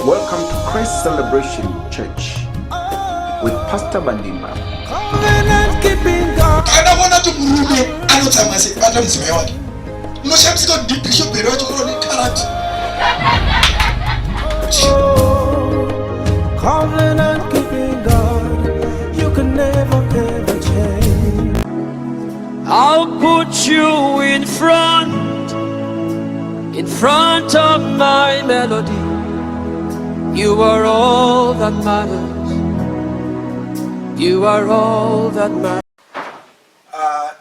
Welcome to Christ Celebration Church with Pastor Bandimba. Anaona tu murume anotamase bata mzime wake. Unoshamsika bishop bero wacho kuroni karati. Covenant keeping God, you can never ever change. I'll put you in front of my melody. You are all that matters. You are all that matters.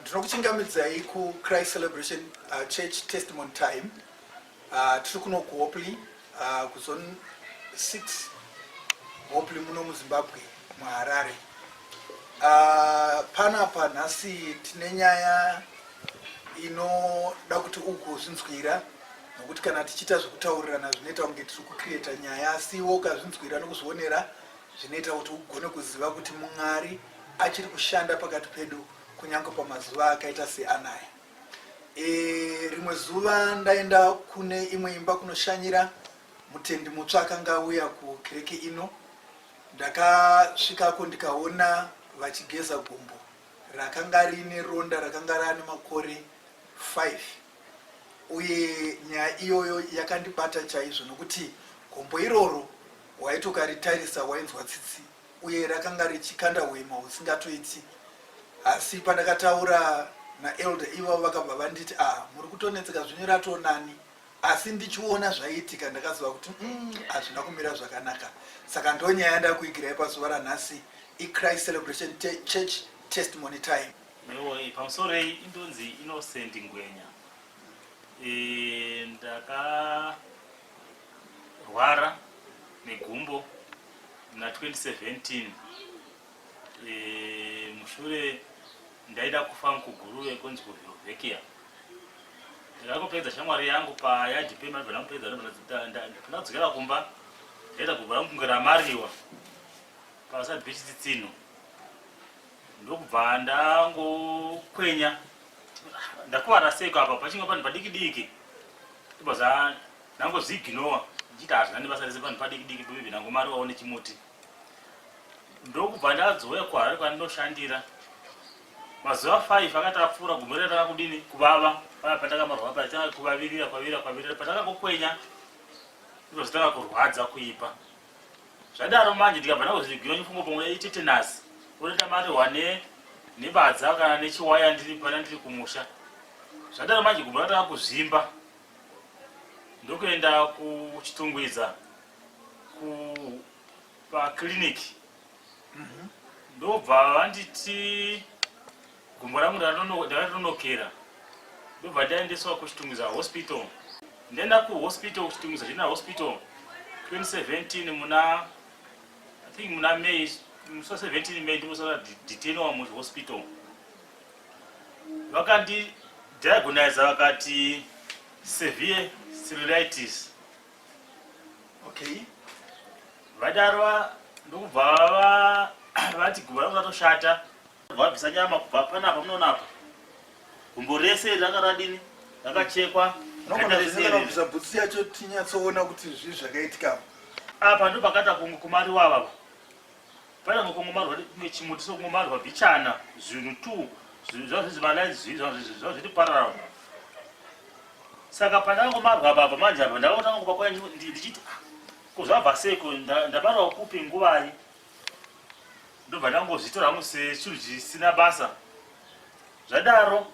Ndinokuchingamidzai ku Christ Celebration Church Testimony Time. Tiri kuno kuHopley kuzone 6 Hopley muno muZimbabwe muHarare. Panapa nhasi tine nyaya inoda kuti ugozvinzwira, nokuti kana tichiita zvekutaurirana zvinoita kunge tiri kucreata nyaya, asi ukazvinzwira nokuzvionera zvinoita kuti ugone kuziva kuti Mwari achiri kushanda pakati pedu kunyange pamazuva akaita seanaya. Rimwe zuva ndaenda kune imwe imba kunoshanyira mutendi mutsva akanga auya kukereke ino. Ndakasvikako ndikaona vachigeza gumbo rakanga rine ronda rakanga rane makore 5, uye nyaya iyoyo yakandibata chaizvo, nokuti gombo iroro waiti ukaritarisa wainzwa tsitsi uye rakanga richikanda hwema husingatoiti. Asi pandakataura naelder ivo vakabva vanditi muri kutonetseka zvino ratonani, asi ndichiona zvaiitika ndakaziva kuti hazvina kumira zvakanaka. Saka ndonyaya ndakuigirai pazuva ranhasi iChrist Celebration Church Testimony Time. Pamusoro indonzi Innocent Ngwenya. Ndakarwara negumbo na 2017. Mushure ndaida kufa mukugurube kunzi kuVekia. Ndakapedza shamwari yangu payadhi pemabva ndamupedza ndadzokera kumba ndaita kubva mukungera mariwa pasati pechitsitsino. Ndokubva ndangokwenya ndakuvara seko apa pachinge panhu padiki-diki, ndibva ndangozviginowa ndichiti hazvina nebasa rese panhu padiki-diki bebi ndangomariwawo nechimuti. Ndokubva ndadzouya kuHarare kwandoshandira mazuva 5 akati apfuura gumbo ratanga kudini kuvava. Paya pandakamarwa patanga kuvavirira patangokwenya ndibva zvitanga kurwadza kuipa. Zvadaro manje ndikabva ndangozviginowa chifungo pomwe itetenasi unoita mariwa nebadza kana nechiwaya ndiri pana ndiri kumusha. Zvadaro manje gumbo ratanga kuzvimba. Ndokuenda kuchitungwiza pakliniki. Ndobva vanditi gumbo rangu ndakatonokera. Ndobva ndaendeswa kuchitungwiza hospital. Ndaenda kuhospital kuchitungwiza General Hospital 2017 muna May 17 May ndimosara detainwa muhospital. Vakandi diagnose vakati severe cellulitis. Okay. Vadaro ndokubva vati gumbo rangu ratoshata. Vabvisa nyama kubva panapa munonapa. Gumbo rese rakaradini rakachekwa. Nobvisa bhutsi yacho tinyatsoona kuti zvii zvakaitika. Apa ndo pakata kumariwa apa. Pana ngokumarwa chimuti sokumarwa bichana zvinhu 2 zvozvizimalai zviti parallel. Saka pandangomarwa apa manje apa ndakatanga kupa kwanya ndichiti kuzvabva seko ndabarwa kupi nguvai. Ndobva ndangozvitora hangu sechinhu chisina basa. Zvadaro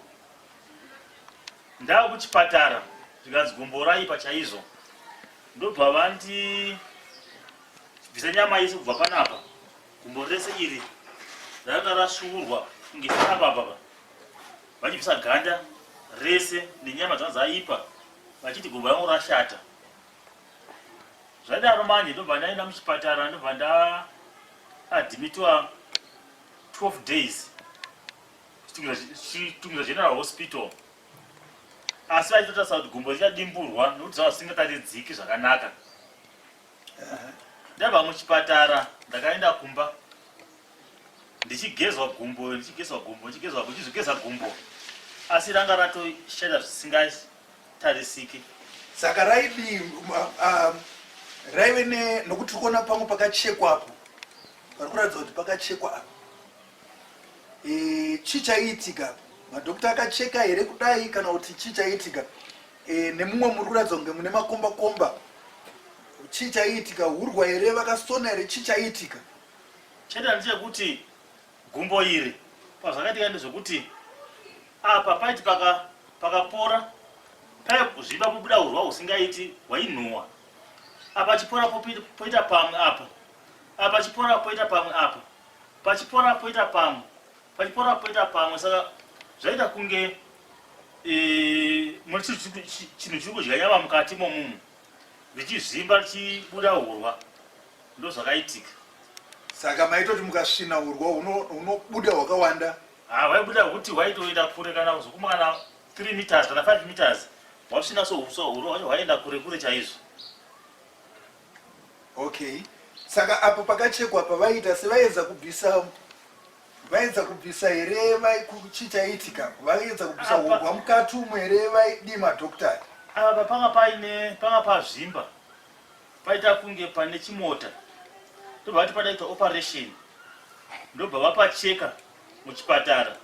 ndava kuchipatara zvikanzi gumbo raipa chaizvo. Ndobva vandibvisa nyama yese kubva panapa. Gumbo rese iri rakanga rasvuurwa kunge apa. Vachibvisa ganda rese nenyama dzanga dzaipa vachiti gumbo rangu rashata. Zvadaro manje ndobva ndaenda muchipatara, ndobva ndaadhimitiwa 12 days chitungwiza General Hospital. Asi vachitotarisa kuti gumbo richadimburwa nokuti zvava zvisingataridziki zvakanaka. Ndabva muchipatara ndakaenda kumba ndichigezwa gumbo ndichizogeza gumbo, asi ranga ratoshata zvisingatarisiki. Saka raidi raive nokuti kuona pamwe pakachekwa apo pari kuratidza kuti pakachekwa apo chichaitika madhokita akacheka here kudai kana kuti chichaitika nemumwe muri kuratidza kunge mune makomba komba chichaitika urwa here vakasona here chichaitika cheda ndechekuti gumbo iri pazvakaitika ndezvekuti apa paiti pakapora paizviba kubuda urwa husingaiti hwainhuhwa apa chipora poita pamwe apa apa chipora poita pamwe apa pachipora poita pamwe pachipora poita pamwe saka zvaita kunge muri chinhu chiri kudya nyama mukati momumu richizvimba richibuda urwa ndo zvakaitika saka maitoti mukasvina urwa hunobuda hwakawanda hwaibuda hwekuti hwaitoenda kure kana zokuma kana 3 meters kana 5 meters hwasvina sohuswa urwa hwacho hwaienda kure kure chaizvo. Okay, saka apo pakachekwa apa vaita sevaedza kubvisa here chichaitika vaedza kubvisa urwa mukati umwe here vaidi madhokitari apa panga pazvimba paita kunge pane chimota ndobva vati padaita operation ndobva vapacheka muchipatara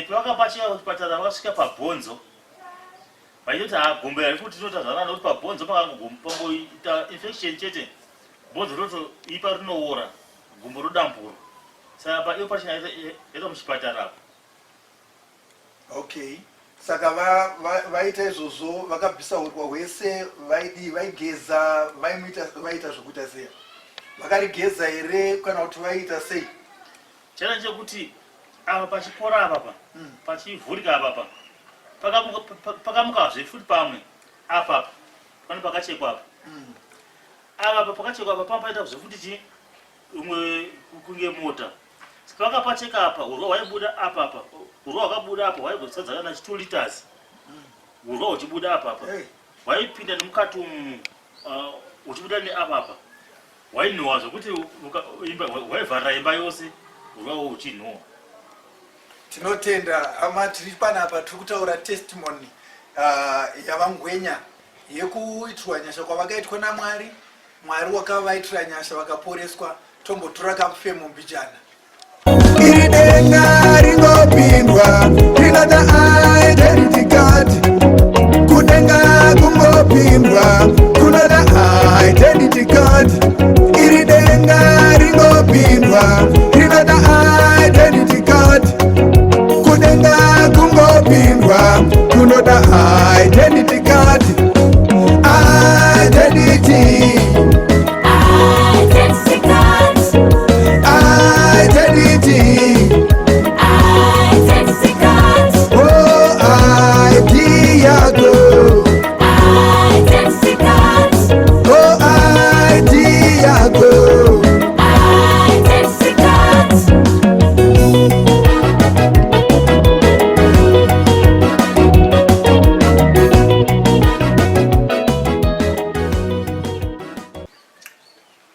pavakapacheka muchipatara vakasvika pabhonzo vaitoti gombo yari kuti tinotazana nokuti pabhonzo pakangoita infection chete bhonzo rotoipa rinoora gombo rodambura saka paoperation yaita muchipatara apo. Okay, saka vaita izvozvo vakabvisa urwa hwese vaigeza vaita zvokuita sei vakarigeza here kana kuti vaita sei chana chekuti apa pachipora apapa pachivhurika apapa pakamukazve futi pamwe apapa pane pakachekwa apa apa pakachekwa apa pamwe paita zvokuti umwe kunge mota saka vakapacheka apa urwa hwaibuda apapa urwa hwakabuda apa hwaigotsadza kana 2 liters urwa huchibuda apapa hwaipinda nemukati umu huchibuda neapapa hwainhuhwa zvokuti hwaivharira imba yose urwa hwo huchinhuhwa. Tinotenda hama tiri panapa tiri kutaura testimony yavangwenya yekuitwa nyasha kwavakaitwa naMwari, Mwari wakavaitira nyasha vakaporeswa. Tombotora kamufemo mbijana iri denga ringopindwa rinota identity card kudenga kungopindwa kunota identity card iri denga ringopindwa rinota identity card kudenga kungopindwa kunota identity card identity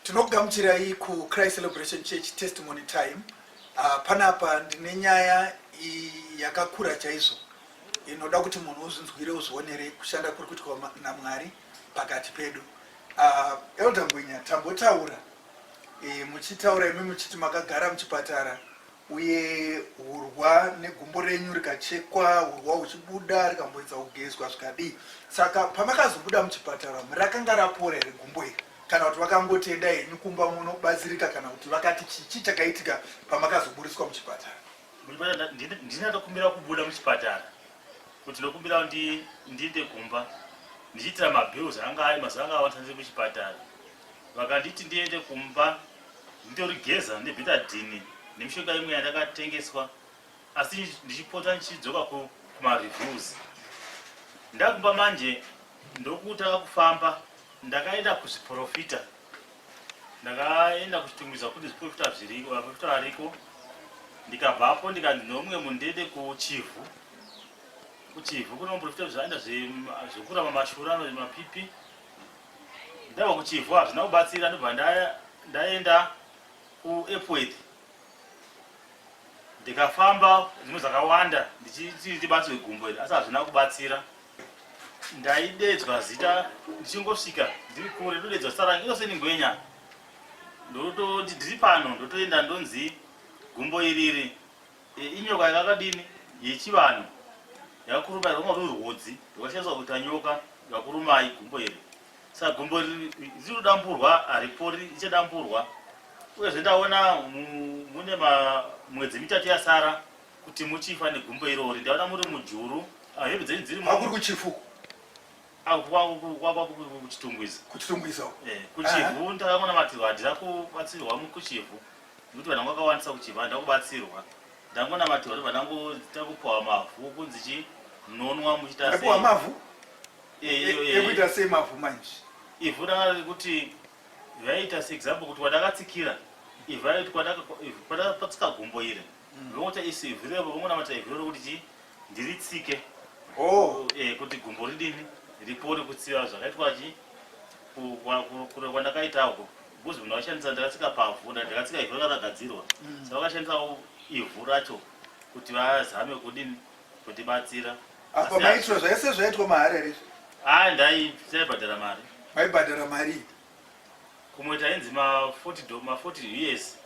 tinogamuchirai kuChrist Celebration Church testimony time. Panapa ndine nyaya yakakura chaizvo inoda kuti munhu uzvinzwire uzvionere kushanda kuri kuitwa naMwari pakati pedu. Elder Ngwenya, tambotaura muchitaura imi muchiti makagara muchipatara uye urwa negumbo renyu rikachekwa, urwa huchibuda rikamboedza kugezwa zvikadii. Saka pamakazobuda muchipatara rakanga rapora here gumbo iri kana kuti vakangotenda henyu kumba munobatsirika kana kuti vakati chichi chakaitika pamakazoburiswa muchipatara? Ndinatokumbira kubuda muchipatara kuti ndinokumbira ndiende kumba ndichiitira mabills anga mazuva anga awatanze kuchipatara. Vakanditi ndiende kumba nditorigeza nebetadhini nemishonga imwe yandakatengeswa, asi ndichipota ndichidzoka kumareviews. Ndakumba manje ndokutaka kufamba ndakaenda kuzviprofita, ndakaenda kuchitumidza kuti zviprofita zviriko maprofita ariko, ndikabvapo ndikati nomwe mundende kuchivhu kuno muprofita zvaenda zvekurama mashura mapipi. Ndabva kuchivhu hazvina kubatsira, ndobva ndaenda kuEpworth ndikafamba dzimwe zvakawanda ndichiti ndibatsirwe gumbo iri, asi hazvina kubatsira. ndaidedzwa zita ndichingosvika ndiri kure ndodedzwa zita rangu inose ningwenya ndototi ndiri pano ndotoenda ndonzi gumbo iriri inyoka yakakadini yechivanhu yakakurumai roma rurwodzi rwakashandiswa kuita nyoka yakurumai gumbo iri saka gumbo iri rinodamburwa haripori richadamburwa uyezve ndaona mune mwedzi mitatu yasara kuti muchifa negumbo irori ndaona muri mujuru hembe dzenyu dziri akuri kuchifuku kuchitungwiza kuchivhu ndakamonamatirwa handina kubatsirwa kuchivhu nekuti vanangu vakawandisa kuchivhu handina kubatsirwa ndangonamatirwa ndobva ndangotakupuwa mavhu kunzi chinonwa muchitapuwa mavhu ekuita sei mavhu manje ivhu ranga rikuti vaita seexample kuti wadakatsikira ivhu raiti kwadapatsika gumbo iri vongota isi ivhu revo vongonamata ivhu rero kuti ndiritsike kuti gumbo ridini ripori kutsiva zvakaitwa kure kwandakaitako bkuzi munhu vakashandisa ndakatsika pavhu ndakatsika ivhu rakagadzirwa saka vakashandisawo ivhu racho kuti vazame kudini kutibatsira apa maitiro zvaise zvaitwa maharere ndaibhadhara mari maibhadhara mari kumwe tainzi ma40 years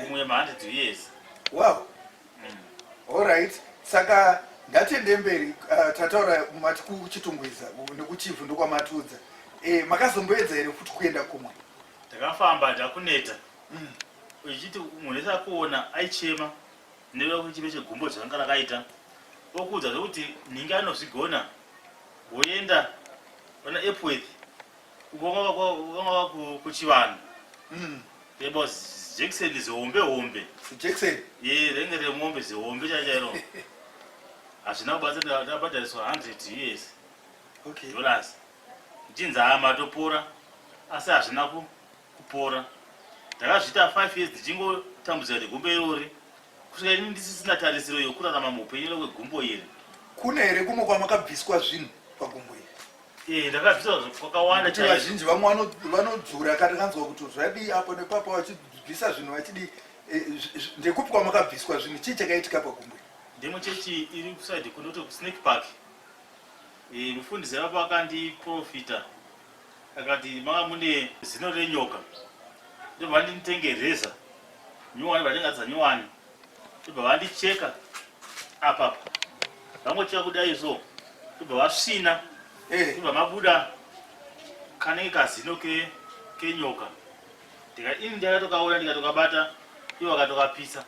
kumwe ma100 years wow alright saka ndatende mberi tataura mati kuchitungwiza nekuchivhu ndokwamatudza makazomboedza here futi kuenda kumwe takafamba ndakuneta ichiti munhu ese akuona aichema neva kuti chive chegumbo zvanga rakaita okudza zvekuti ninge anozvigona woenda pana epworth ukanga kuchivanhu ebo jekiseni zihombe jekiseni renge remombe zihombe chachairo hazvina kubatsira ndabhadhariswa 100 years dollars ichinzi matopora asi hazvina kupora ndakazviita 5 years ndichingotambudzika negumbo irori kusvika ini ndisisina tarisiro yokurarama muupenyu kwegumbo iri kuna here kumwe kwamakabviswa zvinhu pagumbo iri ndakabviswa kwakawanda vazhinji vamwe vanodzura kati kanzwa kuti zvadii apo nepapo vachibvisa zvinhu vachidi ndekupi kwamakabviswa zvinhu chii chakaitika pagumbo iri ndemuchechi iri kusaidi kundoti kusnake park mufundisi vapo akandiprofita akati manga mune zino renyoka ndobva vanditenge reza nyowani vatengadza nyowani ndobva vandicheka apapa vangocheka kudai so ndobva vasvina ndobva mabuda kanenge kazino kenyoka ini ndakatokaona ndikatokabata ivo vakatokapisa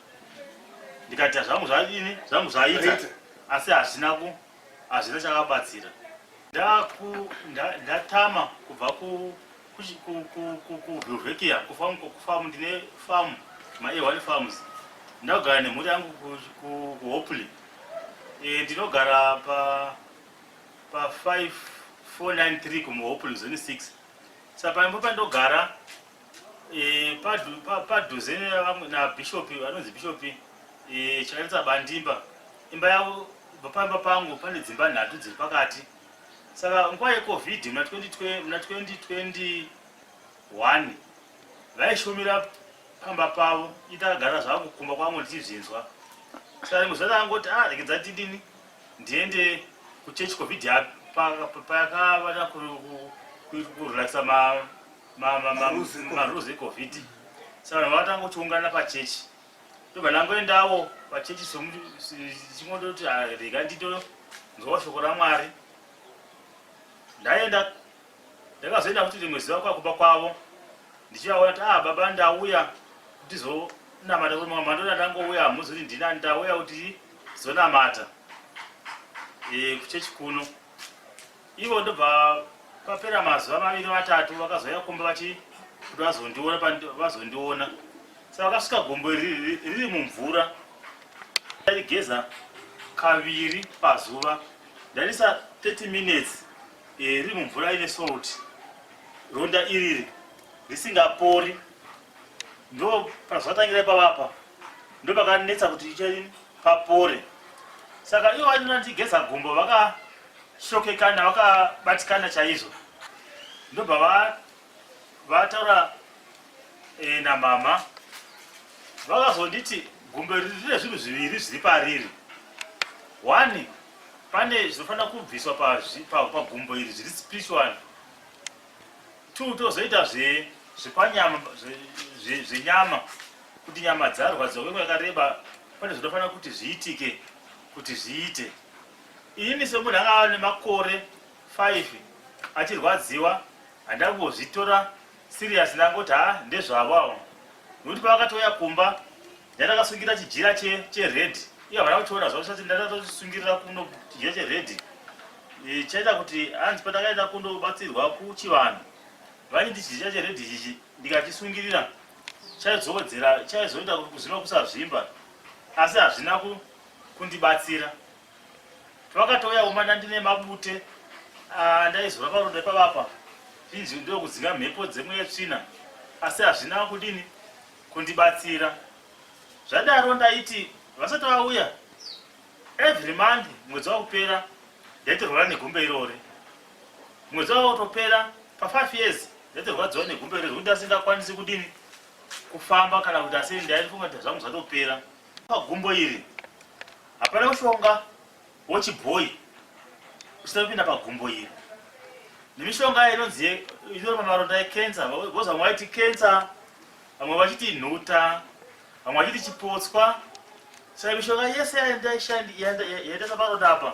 ndikati zvangu zvadini zvangu zvaita asi hazvina chakabatsira ndatama kubva kuvilvekia kufamu ndine famu ma1 farms ndakugara nemhuri yangu kuhopley ndinogara pa 5493 kumuhopley zone 6 saka paimbo pandogara padhuze nabhishopi vanonzi bishopi chakaitsa bandimba imba yavo paimba pangu pane dzimba 3 dziri pakati saka nguva yecovid muna 2021 vaishumira pamba pavo itakagara zvavo kumba kwangu ndichizvinzwa saka rimwe zuva takangoti rekedza tidini ndiende kuchechi covid payakavana kurelaxa marules ecovid saka vanhu vatangotiungana pachechi ndobva ndangoendawo pachechi chingondoti rega nditozwa shoko ramwari ndaenda ndakazoenda kuti rimwe zuva kwakuba kwavo ndichivaona kuti baba ndauya kutizonamata kuti mandona ndangouya hamuzi kuti ndinani ndauya kuti zonamata kuchechi kuno ivo ndobva papera mazuva 2-3 vakazoya kumba kuti vazondiona saka vakasvika gombo riri mumvura ndaigeza kaviri pazuva ndarisa 30 minutes riri mumvura ine salt ronda iriri risingapori ndo pazvatangira ipavapa ndo pakanetsa kuti ichai papore saka ivo vanina ndigeza gombo vakashokekana vakabatikana chaizvo ndobva vataura namama vakazonditi gombo riri rine zvinhu zviviri zviri pariri 1 pane zvinofanira kubviswa pagumbo iri zviri spiritual. 2 tozoita zvepanyama zvenyama kuti nyama dzarwadza kwenguva yakareba, pane zvinofanira kuti zviitike kuti zviite. Ini semunhu anga ane makore 5 achirwadziwa, handangozvitora serious, ndangoti ndezvavo. Nokuti pavakatouya kumba ndandakasungira chijira chered, iye havana kuchiona zvavasati ndandatosungirira kuno chijira chered. Chaita kuti hanzi patakaenda kundobatsirwa kuchivanhu, vaindi chijira chered ichi ndikachisungirira chaizoita kuti kuziva kusazvimba, asi hazvina kundibatsira. Pavakatouya kumba ndandine mabute ndaizora paronda ipapapa, zvinji ndokudzinga mhepo dzemwe yetsvina, asi hazvina kudini kundibatsira. Zvadaro ndaiti vasati vauya every month, mwedzi wakupera ndaitorwara negumbo irore. Mwedzi wakutopera pa5 years ndaitorwadziwa negumbo irore zvekuti asingakwanisi kudini kufamba kana kuti asi ndaifunga kuti zvangu zvatopera. Pagumbo iri hapana mushonga wechibhoyi usina kupinda pagumbo iri. Nemishonga inonzi ino pamaronda ekensa, voza vamwe vaiti kensa, vamwe vachiti nhuta, vamwe vachiti chipotswa. Saka mishonga yese yaenda pamaronda apa,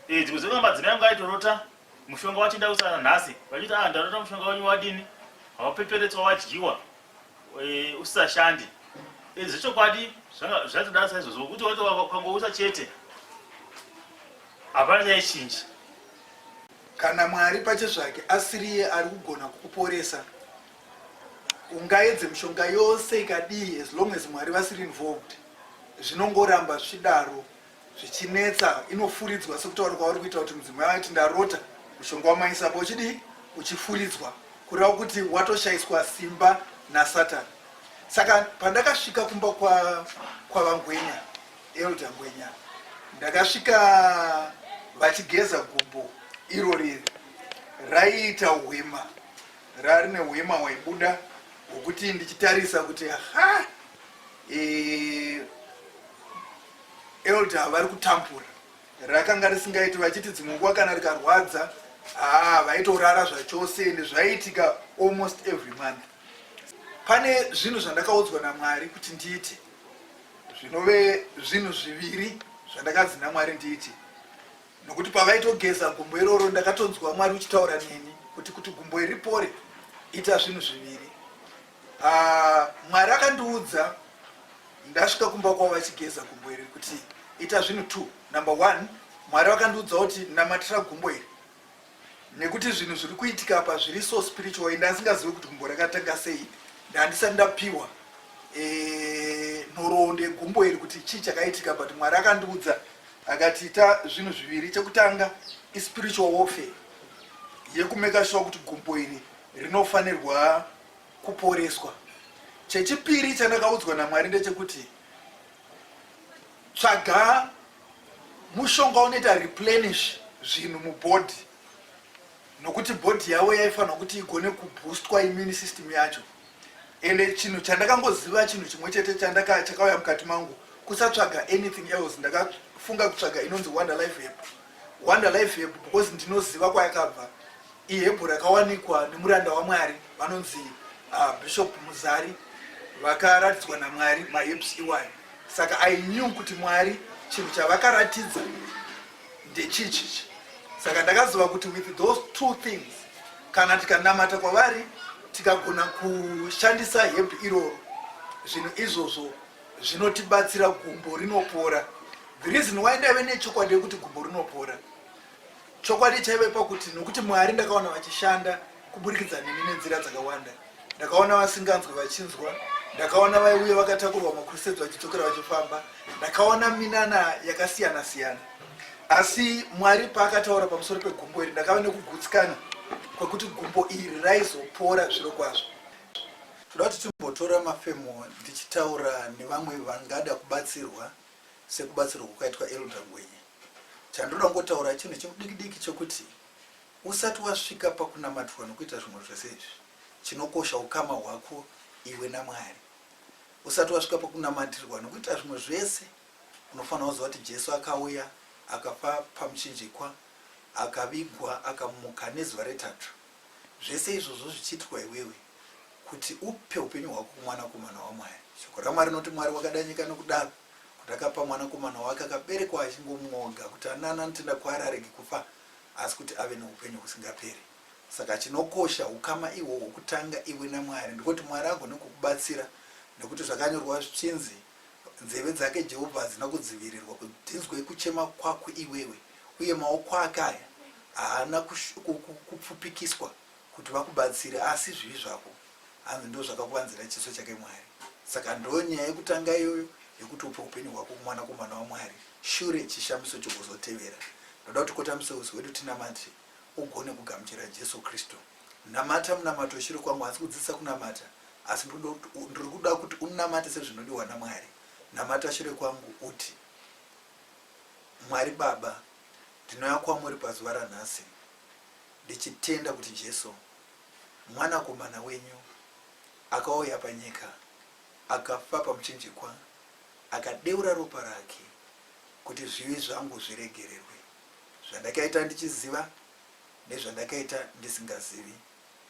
dzimwe dzenguva madzimai angu aitorota mushonga wachindausana nhasi, vachiti ndarota mushonga wenyu wadini, wapeperetswa wadyiwa usisashandi. Zvechokwadi zvatodaro saizvozvo, kuti ukangousa chete hapana chaichinji. Kana Mwari pachezvake asiriye ari kugona kukuporesa, ungaedze mishonga yose ikadii, as long as Mwari vasiri involved, zvinongoramba zvichidaro zvichinetsa. Inofuridzwa sekutaura kwauri kuita kuti mudzimai waiti ndarota mushonga wamaisapo uchidii uchifuridzwa, kureva kuti watoshayiswa simba naSatani. Saka pandakasvika kumba kwavangwenya, Elder Ngwenya, ndakasvika vachigeza gumbo iro riri raiita uhwema, rarine uhwema hwaibuda hwokuti ndichitarisa kuti Elder vari kutampura. Rakanga risingaiti, vachiti dzimwe nguva kana rikarwadza vaitorara zvachose, ende zvaiitika almost every month. Pane zvinhu zvandakaudzwa naMwari kuti ndiite, zvinove zvinhu zviviri zvandakadzi Mwari ndiite. Nokuti pavaitogeza gumbo iroro ndakatonzwa Mwari uchitaura neni kuti gumbo iri ripore ita zvinhu zviviri. Mwari akandiudza ndasvika kumba kwavo vachigeza gumbo iri kuti ita zvinhu 2. Number 1, Mwari vakandiudza kuti namatira gumbo iri, nekuti zvinhu zviri kuitika apa zviri so spiritual, ndasingazivi kuti gumbo rakatanga sei, ndandisati ndapiwa nhoroondo yegumbo iri kuti chii chakaitika. But Mwari akandiudza akati ita zvinhu zviviri. Chekutanga ispiritual warfare yekumeka sure kuti gumbo iri rinofanirwa kuporeswa. Chechipiri chandakaudzwa naMwari ndechekuti tsvaga mushonga unoita replenish zvinhu mubhodhi, nokuti bhodhi yavo yaifanira kuti igone kuboostwa immune system yacho. Ende chinhu chandakangoziva chinhu chimwe chete chakauya mukati mangu, kusatsvaga anything else. Ndakafunga kutsvaga inonzi Wonder Life Herb. Wonder Life Herb because ndinoziva kwayakabva. Ihebhu rakawanikwa nemuranda waMwari vanonzi Bishop Muzari, vakaratidzwa naMwari maherbs iwayo. Saka I knew kuti Mwari chinhu chavakaratidza ndechichi. Saka ndakaziva kuti with those 2 things, kana tikanamata kwavari tikagona kushandisa herb iroro, zvinhu izvozvo zvinotibatsira gumbo rinopora. The reason why ndaive nechokwadi yekuti gumbo rinopora, chokwadi chaive pakuti nokuti Mwari ndakaona vachishanda kuburikidza neni nenzira dzakawanda. Ndakaona vasinganzwi vachinzwa, ndakaona vaiuya vakatakurwa makrusades vachidzokera vachifamba, ndakaona minana yakasiyana siyana. Asi Mwari paakataura pamusoro pegumbo iri, ndakava nekugutsikana kwekuti gumbo iri raizopora zviro kwazvo. Toda kuti timbotora mafemo ndichitaura nevamwe vangada kubatsirwa sekubatsirwa kwakaitwa Elder Ngwenya. Chandoda ngotaura chinhu chimudiki chokuti usati wasvika pakunamatwa nokuita zvimwe zvese izvi, chinokosha ukama hwako iwe naMwari. Usati wasvika pakunamatirwa nokuita zvimwe zvese, unofanira kuziva kuti Jesu akauya akafa pamuchinjikwa, akavigwa, akamuka nezuva retatu. Zvese izvozvo zvichiitwa iwewe kuti upe upenyu hwako kumwanakomana waMwari. Shoko raMwari rinoti Mwari wakada nyika nokudaro kuti akapa mwanakomana wake akaberekwa achingomwoga kuti anani anotenda kwaari arege kufa asi kuti ave noupenyu husingaperi. Saka chinokosha ukama ihwo hwokutanga iwe naMwari ndikuti Mwari agone kukubatsira, nekuti zvakanyorwa zvichinzi nzeve dzake Jehovha hadzina kudzivirirwa kuti dzinzwe kuchema kwako iwewe, uye maoko ake aya haana kupfupikiswa kuti vakubatsire, asi zvivi zvako hanzi ndo zvakakuvanzira chiso chake Mwari. Saka ndo nyaya yekutanga iyoyo yekuti upe upenyu hwako kumwanakomana waMwari shure chishamiso chokuzotevera. Ndoda kuti kotamisa usi wedu tinamate ugone kugamuchira Jesu Kristu. Namata munamato shiri kwangu hasi kudzidzisa kunamata, asi ndiri kuda kuti unamate sezvinodiwa naMwari. Namata shure kwangu uti Mwari Baba, ndinouya kwamuri pazuva ranhasi ndichitenda kuti Jesu mwanakomana wenyu akauya panyika, akafa pamuchinjikwa, akadeura ropa rake kuti zvivi zvangu zviregererwe, zvandakaita ndichiziva nezvandakaita ndisingazivi.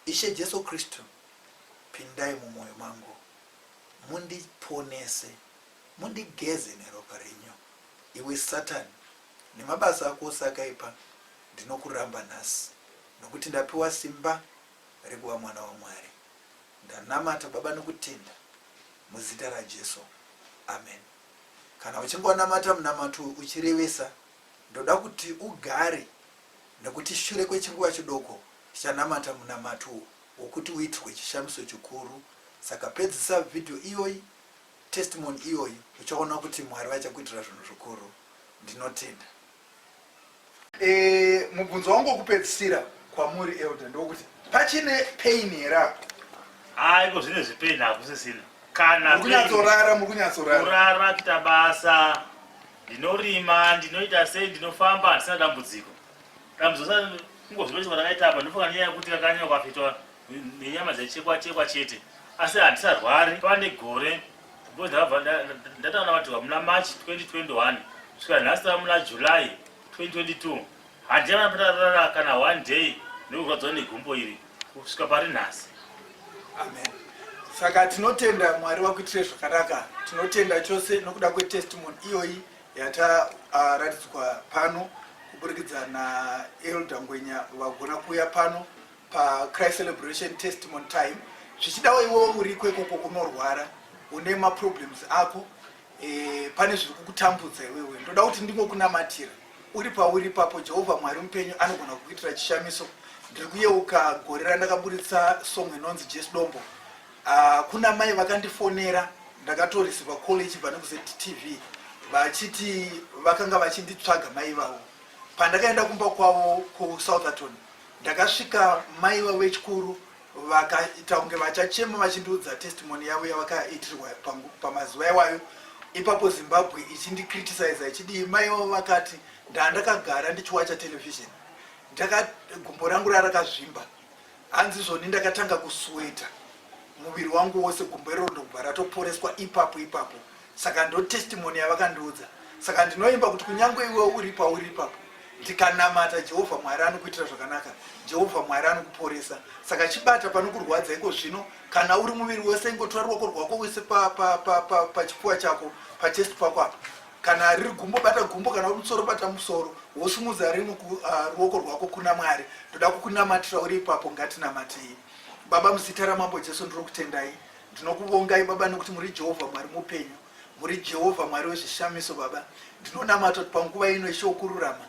Ishe Jesu Kristu, pindai mumwoyo mangu, mundiponese, mundigeze neropa renyu. Iwe Satani nemabasa ako osakaipa, ndinokuramba nhasi nokuti ndapiwa simba rekuva mwana waMwari. Ndanamata Baba nokutenda muzita raJesu, amen. Kana uchingonamata munamato uchirevesa, ndoda kuti ugare, nekuti shure kwechinguva chidoko tichanamata munamato wokuti uitirwe chishamiso chikuru. Saka pedzisa vhidhiyo iyoyi, testimony iyoyi, uchaona kuti Mwari vachakuitira zvinhu zvikuru. Ndinotenda. Mubvunzo wangu wokupedzisira kwamuri Elder ndokuti pachine pain here. Haiko zvine zvipain hakusisina. Kana mukunyatsorara kurara kuita basa, ndinorima, ndinoita sei, ndinofamba, handisina dambudziko. Dambudziko kungozvimwe ndakaita apa ndofunga nyaya yekuti kakanyanya kwafitwa nenyama dzaichekwa chete. Asi handisarwari. Pane gore ndataona madhika muna March 2021 kusvika nhasi muna July 2022 handina patarara kana one day nokurwadzwa negumbo iri kusvika pari nhasi. Amen. Saka tinotenda Mwari wakuitire zvakanaka. Tinotenda chose nokuda kwetestimony iyoyi yataratidzwa pano kuburikidza naElder Ngwenya vagona kuuya pano paChrist Celebration Testimony Time. Zvichidawo iwewo uri kwekoko kunorwara, une maproblems ako, pane zviri kukutambudza iwewe, ndoda kuti ndingokunamatira uri pauri papo. Jehovha Mwari mupenyu anogona kukuitira chishamiso. Ndiri kuyeuka gore randakaburitsa song inonzi Jesu Dombo. Kuna mai vakandifonera, ndakatorisiva college pane kuZTV vachiti vakanga vachinditsvaga mai vavo. Pandakaenda kumba kwavo kuSouthampton, ndakasvika mai vavo vechikuru vakaita kunge vachachema vachindiudza testimony yavo yavakaitirwa pamazuva iwayo. Ipapo Zimbabwe ichindicriticize ichidi mai vavo vakati ndandakagara ndichiwacha television, gumbo rangu rarakazvimba, hanzi zvoni ndakatanga kusweta muviri wangu wose, gumbo iroro ndobva ratoporeswa ipapo. Saka ndo testimony yavakandiudza. Saka ndinoimba kuti kunyange iwe uri pauri ipapo, ndikanamata Jehovha Mwari anokuitira zvakanaka, Jehovha Mwari anokuporesa. Saka chibata panokurwadza iko zvino, kana uri muviri wese ingotora ruoko rwako uise pachipfuva chako, pachest pako apa. Kana riri gumbo bata gumbo, kana uri musoro bata musoro, wosumudza ruoko rwako kuna Mwari. Ndoda kukunamatira uri ipapo, ngatinamatei. Baba muzita raMambo Jesu ndinokutendai, ndinokuvongai Baba nekuti muri Jehovha Mwari mupenyu, muri Jehovha Mwari wezvishamiso. Baba ndinonamata kuti panguva ino ichokururama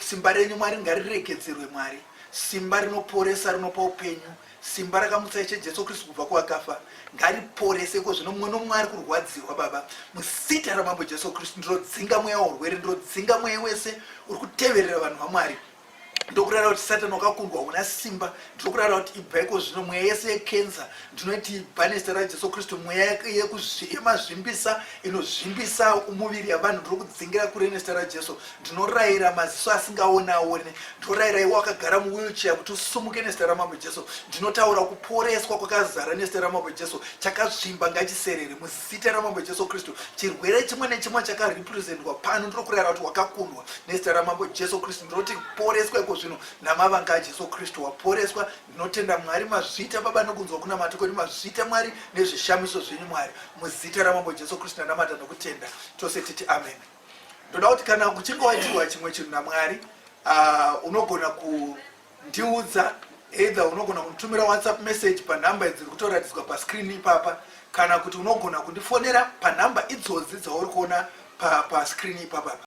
simba renyu Mwari ngariregedzerwe Mwari, simba rinoporesa rinopa upenyu, simba rakamutsa Ishe Jesu Kristu kubva kuvakafa ngariporese. Ko zvino mumwe nomumwe ari kurwadziwa Baba muzita raMambo Jesu Kristu ndinodzinga mweya wourwere, ndinodzinga mweya wese uri kuteverera vanhu vaMwari ndokurara kuti satani wakakundwa una simba. Ndokurara kuti ibva iko zvino mweya yese yekenza ndinoti ibva nezita raJesu Kristu, mweya yemazvimbisa inozvimbisa umuviri yavanhu ndiri kudzingira kure nezita raJesu. Ndinorayira maziso asingaonaone, ndinorayira iwe wakagara muwheelchair kuti usumuke nezita ramambo Jesu. Ndinotaura kuporeswa kwakazara nezita ramambo Jesu, chakazvimba ngachiserere muzita ramambo Jesu Kristu. Chirwere chimwe nechimwe chakarepresentwa pano ndiri kurayira kuti wakakundwa nezita ramambo Jesu Kristu. Ndinoti poreswa iko zvino namavanga aJesu Kristu, waporeswa. Ndinotenda Mwari mazvita Baba nokunzwa kuna matukoni, mazvita Mwari nezvishamiso zvenyu Mwari, muzita ramambo Jesu Kristu ndamata nokutenda tose titi amen. Ndoda kuti kana kuchinge waitirwa chimwe chinhu naMwari, unogona kundiudza, either unogona kunditumira WhatsApp message panhamba dziri kutoratidzwa pascreen ipapa, kana kuti unogona kundifonera panhamba idzodzi dzauri kuona pascreen ipapa.